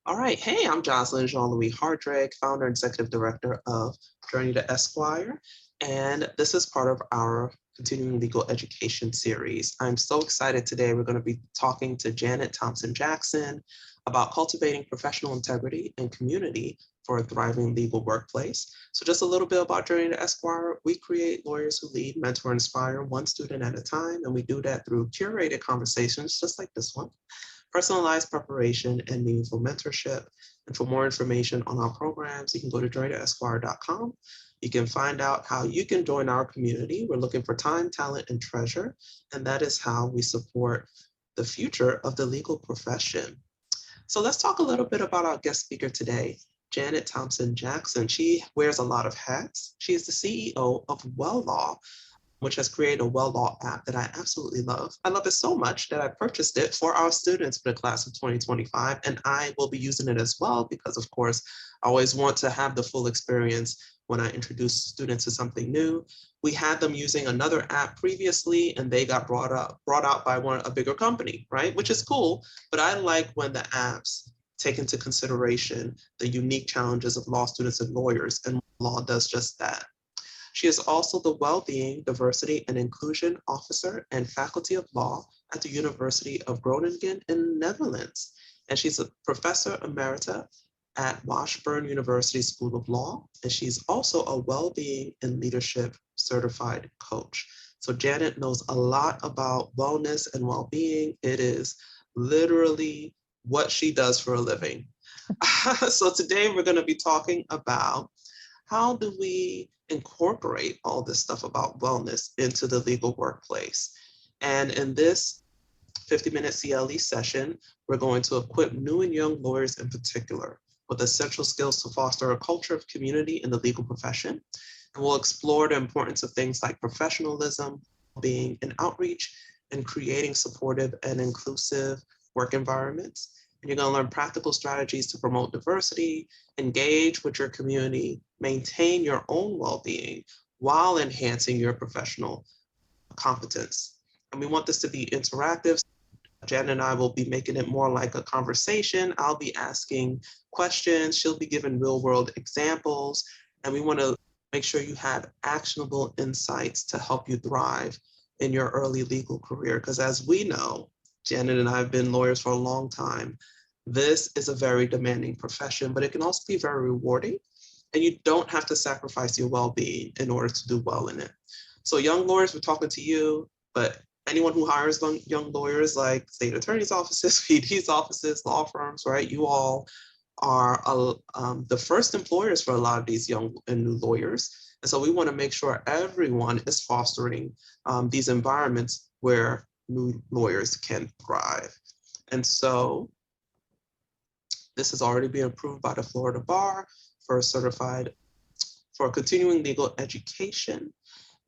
All right. Hey, I'm Jocelyn Jean-Louis Hardrake, founder and executive director of Journey to Esquire. And this is part of our continuing legal education series. I'm so excited today. We're going to be talking to Janet Thompson Jackson about cultivating professional integrity and community for a thriving legal workplace. So just a little bit about Journey to Esquire. We create lawyers who lead, mentor, inspire one student at a time. And we do that through curated conversations just like this one, personalized preparation, and meaningful mentorship. And for more information on our programs, you can go to journeytoesquire.com. You can find out how you can join our community. We're looking for time, talent, and treasure, and that is how we support the future of the legal profession. So let's talk a little bit about our guest speaker today, Janet Thompson Jackson. She wears a lot of hats. She is the CEO of Well Law, which has created a Well Law app that I absolutely love. I love it so much that I purchased it for our students for the class of 2025, and I will be using it as well because, of course, I always want to have the full experience when I introduce students to something new. We had them using another app previously, and they got brought out by a bigger company, right? Which is cool, but I like when the apps take into consideration the unique challenges of law students and lawyers, and Law does just that. She is also the Wellbeing, Diversity, and Inclusion Officer and Faculty of Law at the University of Groningen in Netherlands. And she's a Professor Emerita at Washburn University School of Law. And she's also a Wellbeing and Leadership Certified Coach. So Janet knows a lot about wellness and well-being. It is literally what she does for a living. So today we're going to be talking about how do we incorporate all this stuff about wellness into the legal workplace? And in this 50-minute CLE session, we're going to equip new and young lawyers in particular with essential skills to foster a culture of community in the legal profession. And we'll explore the importance of things like professionalism, being and outreach, and creating supportive and inclusive work environments. And you're going to learn practical strategies to promote diversity, engage with your community, maintain your own well-being while enhancing your professional competence. And we want this to be interactive. Jen and I will be making it more like a conversation. I'll be asking questions. She'll be giving real-world examples. And we want to make sure you have actionable insights to help you thrive in your early legal career. Because as we know, Janet and I have been lawyers for a long time. This is a very demanding profession, but it can also be very rewarding. And you don't have to sacrifice your well-being in order to do well in it. So young lawyers, we're talking to you, but anyone who hires young lawyers like state attorney's offices, PD's offices, law firms, right? You all are the first employers for a lot of these young and new lawyers. And so we want to make sure everyone is fostering these environments where new lawyers can thrive. And so this has already been approved by the Florida Bar for continuing legal education.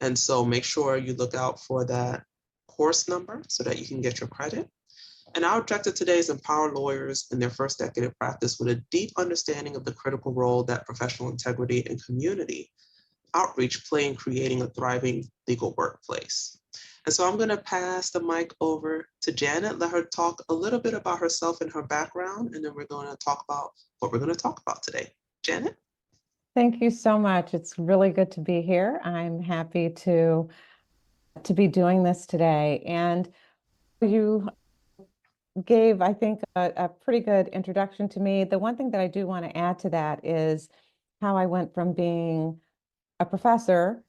And so make sure you look out for that course number so that you can get your credit. And our objective today is empower lawyers in their first decade of practice with a deep understanding of the critical role that professional integrity and community outreach play in creating a thriving legal workplace. And so I'm going to pass the mic over to Janet, let her talk a little bit about herself and her background, and then we're going to talk about what we're going to talk about today. Janet? Thank you so much. It's really good to be here. I'm happy to be doing this today. And you gave, I think, a pretty good introduction to me. The one thing that I do want to add to that is how I went from being a professor,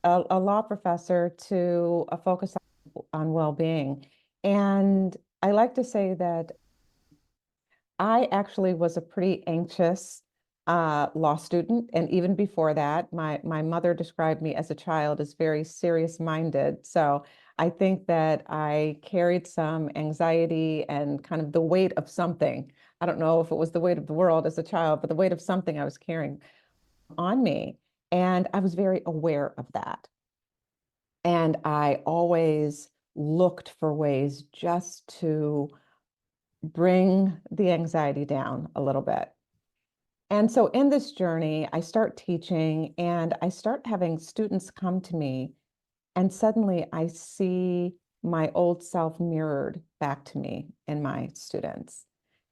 a law professor, to a focus on well-being. And I like to say that I actually was a pretty anxious law student. And even before that, my mother described me as a child as very serious-minded. So I think that I carried some anxiety and kind of the weight of something. I don't know if it was the weight of the world as a child, but the weight of something I was carrying on me. And I was very aware of that. And I always looked for ways just to bring the anxiety down a little bit. And so in this journey, I start teaching and I start having students come to me, and suddenly I see my old self mirrored back to me in my students.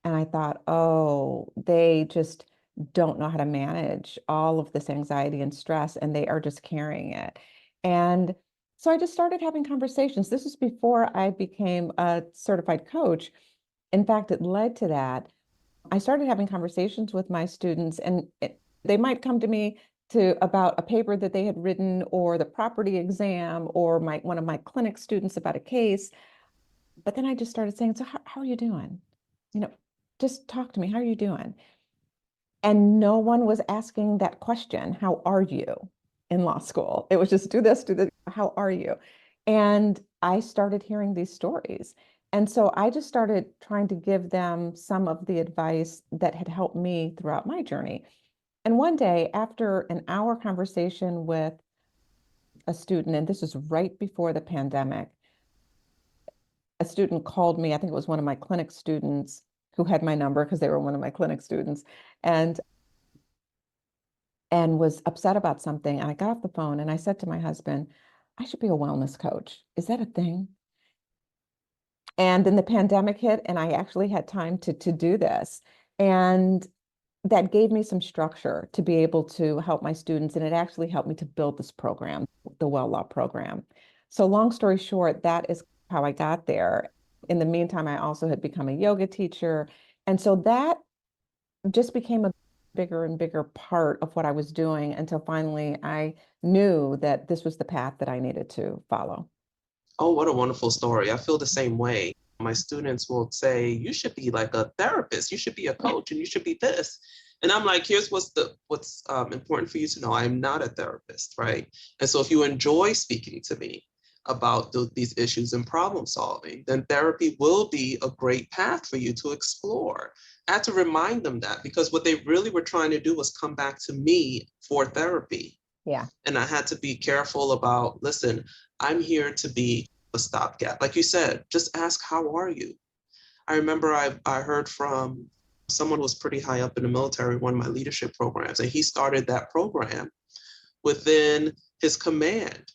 And I thought, oh, they just don't know how to manage all of this anxiety and stress, and they are just carrying it. And so I just started having conversations. This was before I became a certified coach. In fact, it led to that. I started having conversations with my students, and they might come to me to about a paper that they had written, or the property exam, or my one of my clinic students about a case. But then I just started saying, "So how are you doing? You know, just talk to me. How are you doing?" And no one was asking that question, "How are you?" in law school. It was just do this, do this. How are you? And I started hearing these stories. And so I just started trying to give them some of the advice that had helped me throughout my journey. And one day, after an hour conversation with a student, and this was right before the pandemic, a student called me. I think it was one of my clinic students who had my number because they were one of my clinic students. And and was upset about something. And I got off the phone and I said to my husband, I should be a wellness coach. Is that a thing? And then the pandemic hit and I actually had time to do this. And that gave me some structure to be able to help my students. And it actually helped me to build this program, the Well Law program. So long story short, that is how I got there. In the meantime, I also had become a yoga teacher. And so that just became a bigger and bigger part of what I was doing until finally I knew that this was the path that I needed to follow. Oh, what a wonderful story. I feel the same way. My students will say, you should be like a therapist, you should be a coach, and you should be this. And I'm like, here's what's important for you to know. I'm not a therapist, right? And so if you enjoy speaking to me about these issues and problem solving, then therapy will be a great path for you to explore. I had to remind them that because what they really were trying to do was come back to me for therapy. Yeah. And I had to be careful about, listen, I'm here to be a stopgap. Like you said, just ask, how are you? I remember I heard from someone who was pretty high up in the military, one of my leadership programs, and he started that program within his command.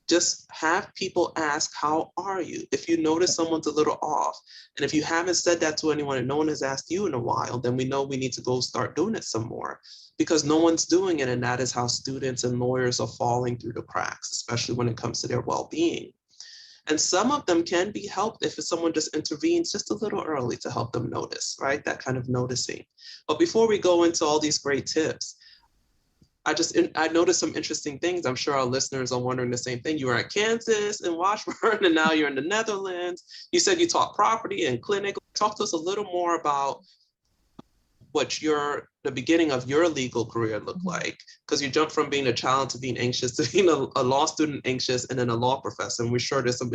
Just have people ask, how are you? If you notice someone's a little off, and if you haven't said that to anyone and no one has asked you in a while, then we know we need to go start doing it some more because no one's doing it. And that is how students and lawyers are falling through the cracks, especially when it comes to their well-being. And some of them can be helped if someone just intervenes just a little early to help them notice, right? That kind of noticing. But before we go into all these great tips, I noticed some interesting things. I'm sure our listeners are wondering the same thing. You were at Kansas and Washburn, and now you're in the Netherlands. You said you taught property and clinic. Talk to us a little more about what the beginning of your legal career looked Mhm. like, because you jumped from being a child to being anxious to being a law student anxious and then a law professor. And we're sure there's some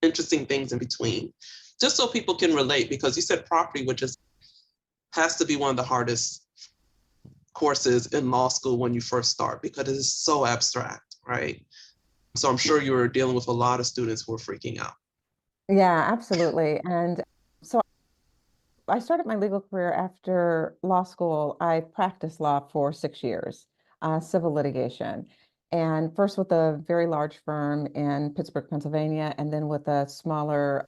interesting things in between, just so people can relate. Because you said property, which is has to be one of the hardest courses in law school when you first start because it is so abstract, right? So I'm sure you were dealing with a lot of students who were freaking out. Yeah, absolutely. And so I started my legal career after law school. I practiced law for 6 years, civil litigation, and first with a very large firm in Pittsburgh, Pennsylvania, and then with a smaller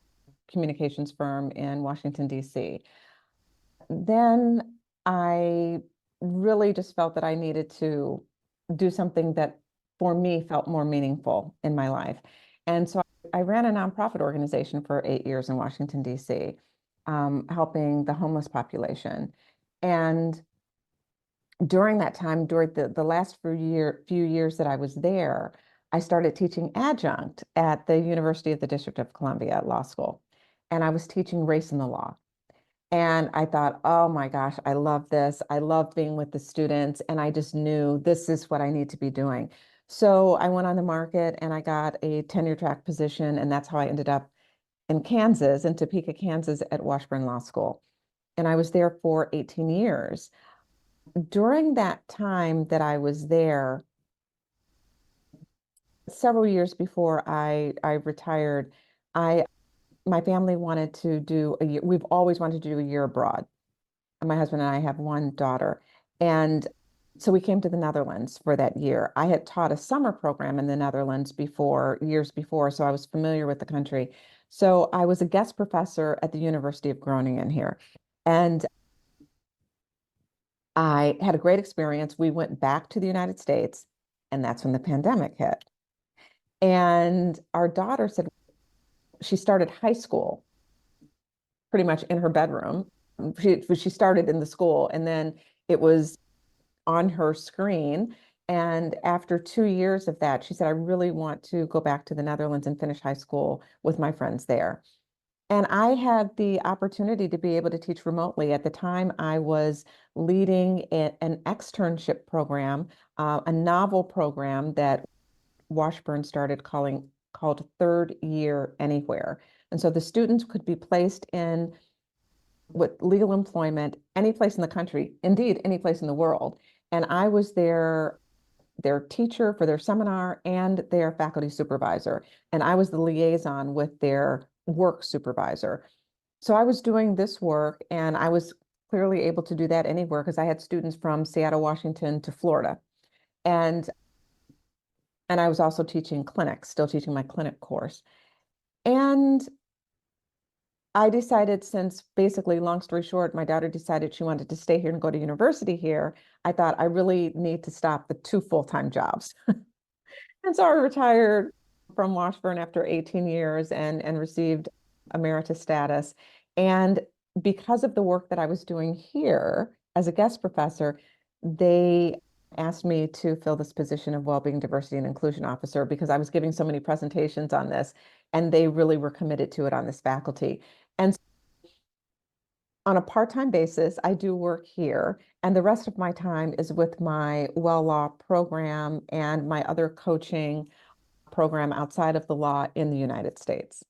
communications firm in Washington, D.C. Then I really just felt that I needed to do something that for me felt more meaningful in my life. And so I ran a nonprofit organization for 8 years in Washington, D.C., helping the homeless population. And during that time, during the last few years that I was there, I started teaching adjunct at the University of the District of Columbia Law School. And I was teaching race in the law. And I thought, oh my gosh, I love this. I love being with the students. And I just knew this is what I need to be doing. So I went on the market and I got a tenure track position. And that's how I ended up in Kansas, in Topeka, Kansas at Washburn Law School. And I was there for 18 years. During that time that I was there, several years before I retired, I my family wanted to do a year. We've always wanted to do a year abroad. My husband and I have one daughter. And So we came to the Netherlands for that year. I had taught a summer program in the Netherlands before, years before, so I was familiar with the country. So I was a guest professor at the University of Groningen here. And I had a great experience. We went back to the United States, and that's when the pandemic hit. And our daughter said she started high school pretty much in her bedroom. She started in the school, and then it was on her screen. And after 2 years of that, she said, I really want to go back to the Netherlands and finish high school with my friends there. And I had the opportunity to be able to teach remotely. At the time, I was leading an externship program, a novel program that Washburn started called Third Year Anywhere. And so the students could be placed in with legal employment any place in the country, indeed any place in the world. And I was their teacher for their seminar and their faculty supervisor. And I was the liaison with their work supervisor. So I was doing this work, and I was clearly able to do that anywhere because I had students from Seattle, Washington to Florida. And and I was also teaching clinics, still teaching my clinic course. And I decided, since basically, long story short, my daughter decided she wanted to stay here and go to university here, I thought I really need to stop the two full-time jobs. And so I retired from Washburn after 18 years and received emeritus status. And because of the work that I was doing here as a guest professor, they asked me to fill this position of Wellbeing, Diversity, and Inclusion Officer because I was giving so many presentations on this, and they really were committed to it on this faculty. And on a part-time basis, I do work here, and the rest of my time is with my Well Law program and my other coaching program outside of the law in the United States.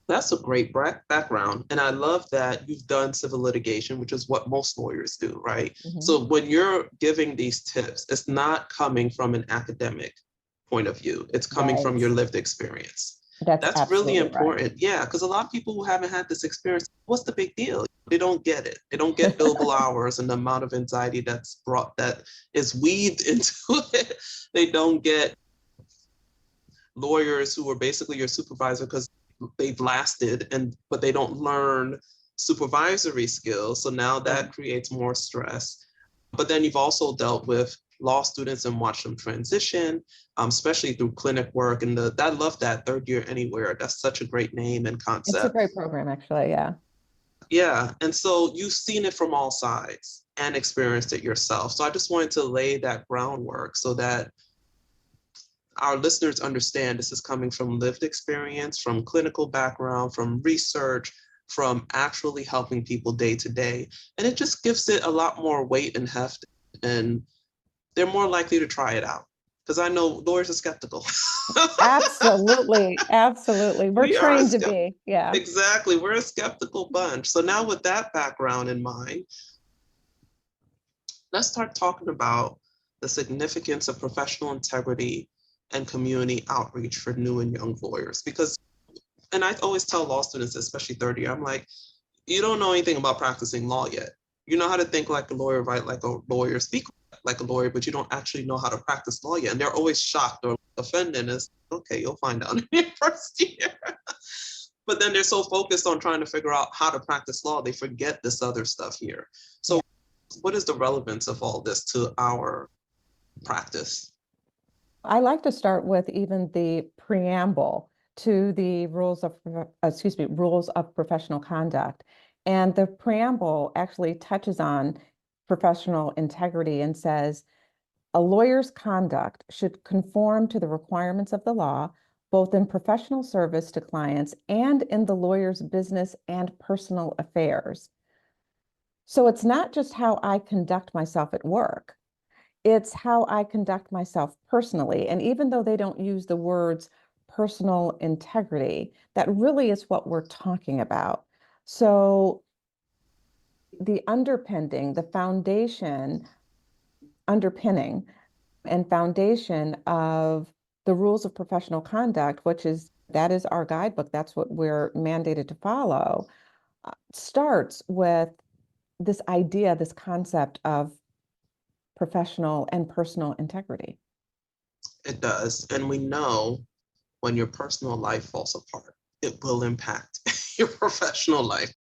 That's a great background. And I love that you've done civil litigation, which is what most lawyers do, right? Mhm. So when you're giving these tips, it's not coming from an academic point of view, it's coming from Right. your lived experience. That's That's really absolutely right. important. Yeah, because a lot of people who haven't had this experience, what's the big deal? They don't get it. They don't get billable hours and the amount of anxiety that is weaved into it. They don't get lawyers who are basically your supervisor because they've lasted but they don't learn supervisory skills. So now that creates more stress. But then you've also dealt with law students and watched them transition, especially through clinic work. And I love that Third Year Anywhere. That's such a great name and It's a concept. great program, actually. Yeah. Yeah. And so you've seen it from all sides and experienced it yourself. So I just wanted to lay that groundwork so that our listeners understand this is coming from lived experience, from clinical background, from research, from actually helping people day to day. And it just gives it a lot more weight and heft, and they're more likely to try it out. Because I know lawyers are skeptical. Absolutely. Absolutely. We're We are a trained to be. Yeah. exactly, we're a skeptical bunch. So now with that background in mind, let's start talking about the significance of professional integrity and community outreach for new and young lawyers. Because, and I always tell law students, especially third year, I'm like, you don't know anything about practicing law yet. You know how to think like a lawyer, write like a lawyer, speak like a lawyer, but you don't actually know how to practice law yet. And they're always shocked or offended. It's okay, you'll find out in your first year. But then they're so focused on trying to figure out how to practice law, they forget this other stuff here. Yeah. So what is the relevance of all this to our practice? I like to start with even the preamble to the rules of professional conduct. And the preamble actually touches on professional integrity and says, a lawyer's conduct should conform to the requirements of the law, both in professional service to clients and in the lawyer's business and personal affairs. So it's not just how I conduct myself at work, it's how I conduct myself personally. And even though they don't use the words personal integrity, that really is what we're talking about. So the underpinning, the underpinning and foundation of the rules of professional conduct, that is our guidebook, that's what we're mandated to follow, starts with this idea, this concept of professional and personal integrity. It does. And we know when your personal life falls apart, it will impact your professional life.